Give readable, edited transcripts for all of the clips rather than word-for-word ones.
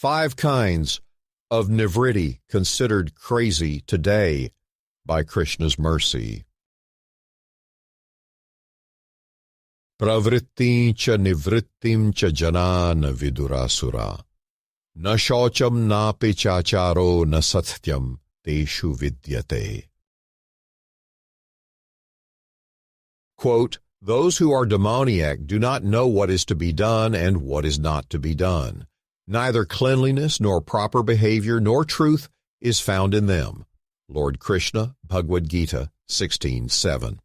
5 kinds of Nivritti considered crazy today by Krishna's mercy. Pravrittim cha nivrittim cha jana na vidurasura. Na shaucham na pichacharo na satyam teshu vidyate. Quote, those who are demoniac do not know what is to be done and what is not to be done. Neither cleanliness nor proper behavior nor truth is found in them. Lord Krishna, Bhagavad-gita 16:7.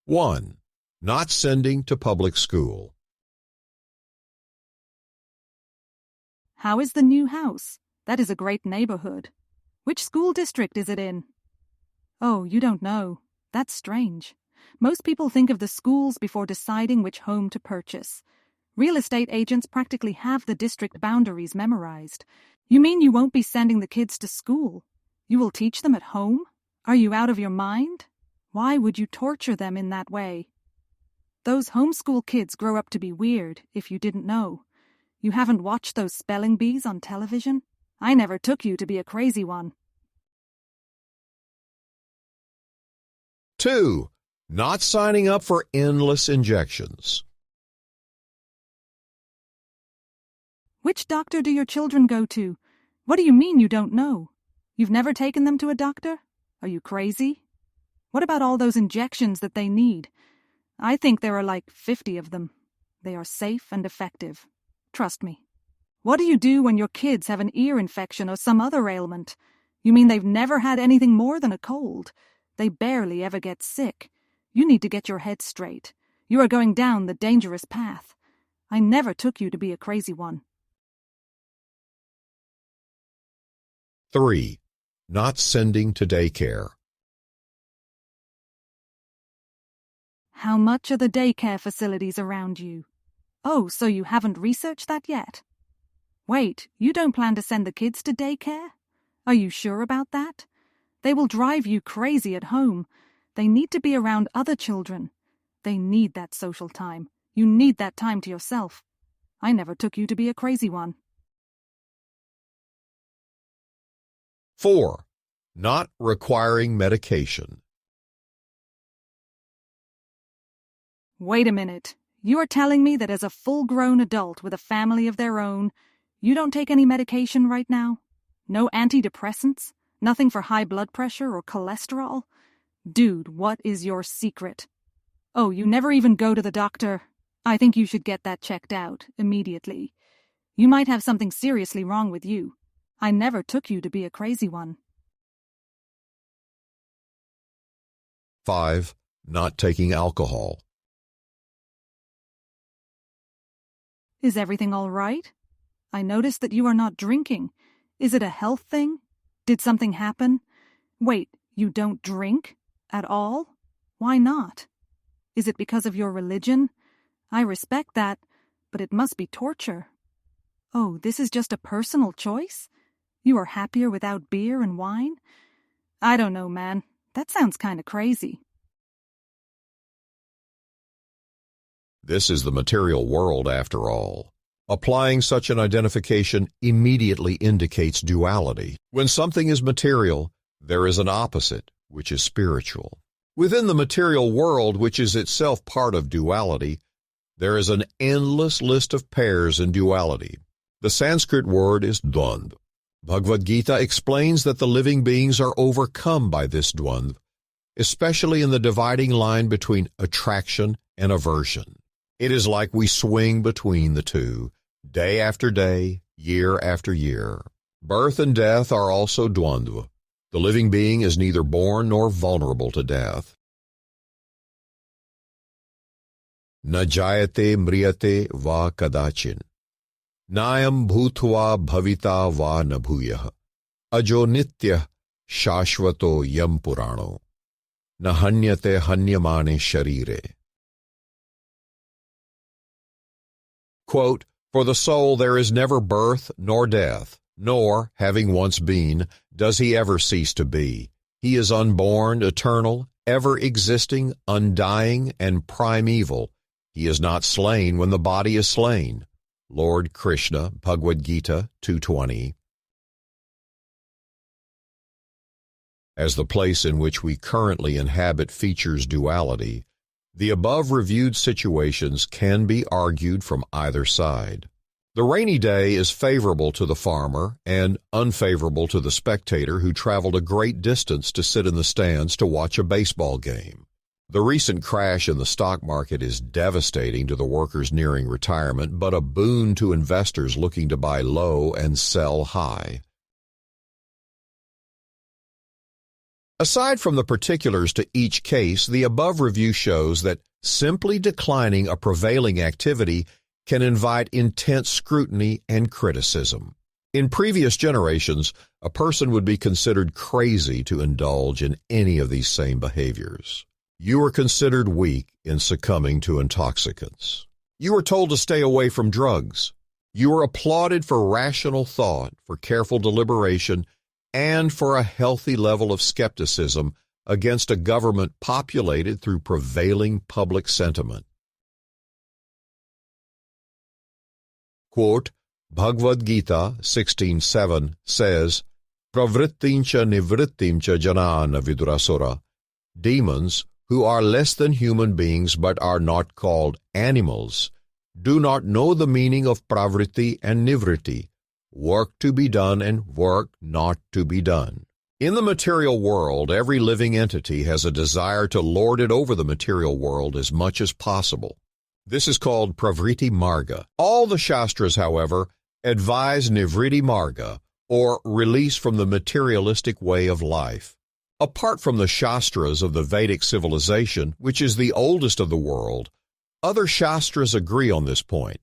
1. Not sending to public school. How is the new house? That is a great neighborhood. Which school district is it in? Oh, you don't know. That's strange. Most people think of the schools before deciding which home to purchase. Real estate agents practically have the district boundaries memorized. You mean you won't be sending the kids to school? You will teach them at home? Are you out of your mind? Why would you torture them in that way? Those homeschool kids grow up to be weird, if you didn't know. You haven't watched those spelling bees on television? I never took you to be a crazy one. 2. Not signing up for endless injections. Which doctor do your children go to? What do you mean you don't know? You've never taken them to a doctor? Are you crazy? What about all those injections that they need? I think there are like 50 of them. They are safe and effective. Trust me. What do you do when your kids have an ear infection or some other ailment? You mean they've never had anything more than a cold? They barely ever get sick. You need to get your head straight. You are going down the dangerous path. I never took you to be a crazy one. 3. Not sending to daycare. How much are the daycare facilities around you? Oh, so you haven't researched that yet? Wait, you don't plan to send the kids to daycare? Are you sure about that? They will drive you crazy at home. They need to be around other children. They need that social time. You need that time to yourself. I never took you to be a crazy one. 4. Not requiring medication. Wait a minute. You are telling me that as a full-grown adult with a family of their own, you don't take any medication right now? No antidepressants? Nothing for high blood pressure or cholesterol? Dude, what is your secret? Oh, you never even go to the doctor. I think you should get that checked out immediately. You might have something seriously wrong with you. I never took you to be a crazy one. 5. Not taking alcohol. Is everything all right? I noticed that you are not drinking. Is it a health thing? Did something happen? Wait, you don't drink? At all? Why not? Is it because of your religion? I respect that, but it must be torture. Oh, this is just a personal choice? You are happier without beer and wine? I don't know, man. That sounds kind of crazy. This is the material world, after all. Applying such an identification immediately indicates duality. When something is material, there is an opposite, which is spiritual. Within the material world, which is itself part of duality, there is an endless list of pairs in duality. The Sanskrit word is dvandva. Bhagavad-gita explains that the living beings are overcome by this dvandva, especially in the dividing line between attraction and aversion. It is like we swing between the two, day after day, year after year. Birth and death are also dvandva. The living being is neither born nor vulnerable to death. Na jayate mriyate va kadachin. Nayam bhutva bhavita va na bhuyah. Ajo nitya shashvato yam purano. Na hanyate hanyamane sharire. Quote, for the soul there is never birth nor death, nor, having once been, does he ever cease to be. He is unborn, eternal, ever existing, undying, and primeval. He is not slain when the body is slain. Lord Krishna, Bhagavad-gita 2:20. As the place in which we currently inhabit features duality, the above-reviewed situations can be argued from either side. The rainy day is favorable to the farmer and unfavorable to the spectator who traveled a great distance to sit in the stands to watch a baseball game. The recent crash in the stock market is devastating to the workers nearing retirement, but a boon to investors looking to buy low and sell high. Aside from the particulars to each case, the above review shows that simply declining a prevailing activity can invite intense scrutiny and criticism. In previous generations, a person would be considered crazy to indulge in any of these same behaviors. You were considered weak in succumbing to intoxicants. You were told to stay away from drugs. You were applauded for rational thought, for careful deliberation, and for a healthy level of skepticism against a government populated through prevailing public sentiment. Quote, Bhagavad-gita 16:7 says, Pravrittincha nivrittimcha janana vidurasura. Demons, who are less than human beings but are not called animals, do not know the meaning of pravritti and nivritti, work to be done and work not to be done. In the material world, every living entity has a desire to lord it over the material world as much as possible. This is called pravritti marga. All the Shastras, however, advise nivritti marga, or release from the materialistic way of life. Apart from the Shastras of the Vedic civilization, which is the oldest of the world, other Shastras agree on this point.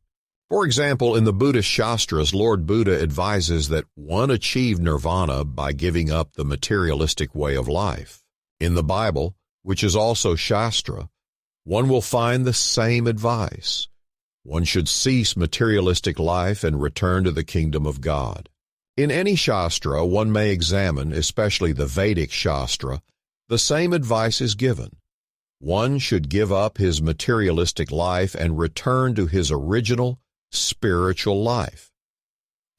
For example, in the Buddhist Shastras, Lord Buddha advises that one achieve nirvana by giving up the materialistic way of life. In the Bible, which is also Shastra, one will find the same advice. One should cease materialistic life and return to the kingdom of God. In any Shastra, one may examine, especially the Vedic Shastra, the same advice is given. One should give up his materialistic life and return to his original spiritual life.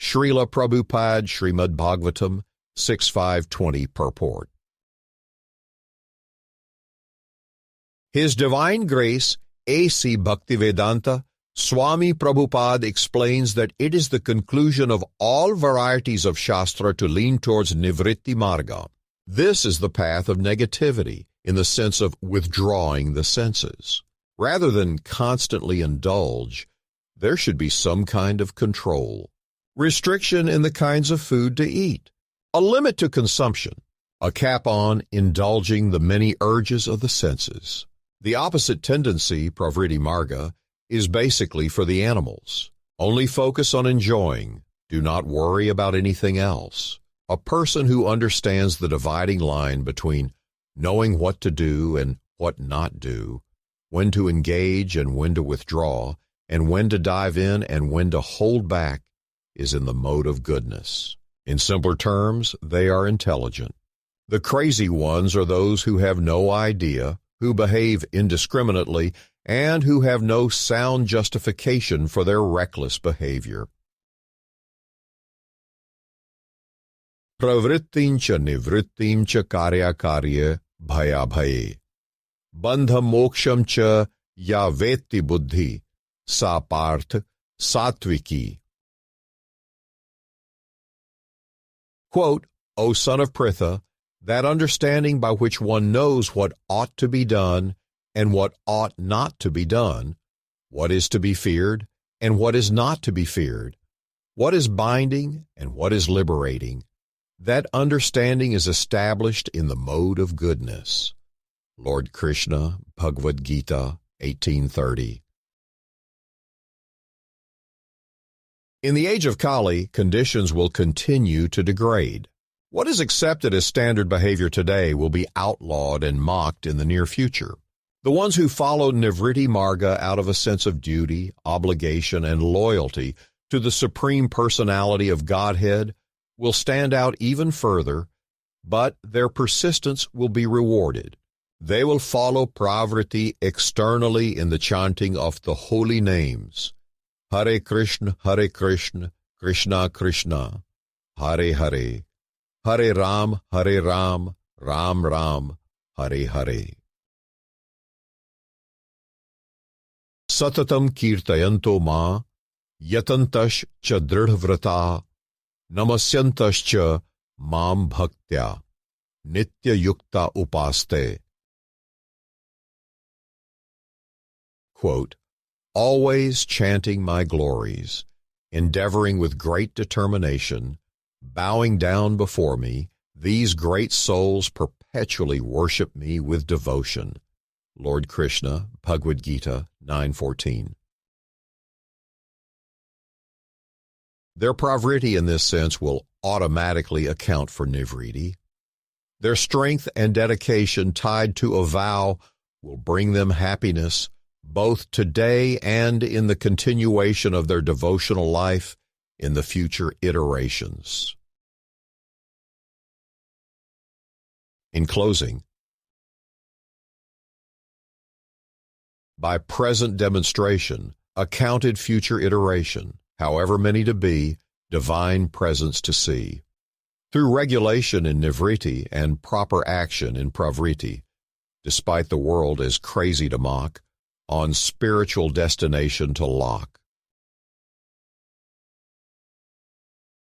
Srila Prabhupada, Srimad Bhagavatam 6.520 purport. His Divine Grace, A.C. Bhaktivedanta, Swami Prabhupada explains that it is the conclusion of all varieties of Shastra to lean towards Nivritti Marga. This is the path of negativity, in the sense of withdrawing the senses. Rather than constantly indulge, there should be some kind of control. Restriction in the kinds of food to eat. A limit to consumption. A cap on indulging the many urges of the senses. The opposite tendency, pravritti marga, is basically for the animals. Only focus on enjoying. Do not worry about anything else. A person who understands the dividing line between knowing what to do and what not do, when to engage and when to withdraw, and when to dive in and when to hold back, is in the mode of goodness. In simpler terms, they are intelligent. The crazy ones are those who have no idea, who behave indiscriminately, and who have no sound justification for their reckless behavior. Pravrittincha nivrittimcha karya karye bhaya bhaye. Bandha moksham cha ya vetti buddhi, sa parth satviki. Quote, O son of Pritha, that understanding by which one knows what ought to be done and what ought not to be done, what is to be feared and what is not to be feared, what is binding and what is liberating, that understanding is established in the mode of goodness. Lord Krishna, Bhagavad-gita 18:30. In the age of Kali, conditions will continue to degrade. What is accepted as standard behavior today will be outlawed and mocked in the near future. The ones who follow Nivritti Marga out of a sense of duty, obligation, and loyalty to the Supreme Personality of Godhead will stand out even further, but their persistence will be rewarded. They will follow pravritti externally in the chanting of the holy names. Hare Krishna, Krishna Krishna, Hare Hare, Hare Ram, Ram Ram, Hare Hare. Satatam kirtayanto ma, yatantash cha dridhavrata, namasyantash cha mam bhaktya, nitya yukta upaste. Quote, always chanting my glories, endeavoring with great determination, bowing down before me, these great souls perpetually worship me with devotion. Lord Krishna, Bhagavad-gita 9:14. Their pravritti in this sense will automatically account for Nivritti. Their strength and dedication tied to a vow will bring them happiness both today and in the continuation of their devotional life in the future iterations. In closing, by present demonstration, accounted future iteration, however many to be, divine presence to see. Through regulation in Nivritti and proper action in pravritti, despite the world as crazy to mock, on spiritual destination to lock.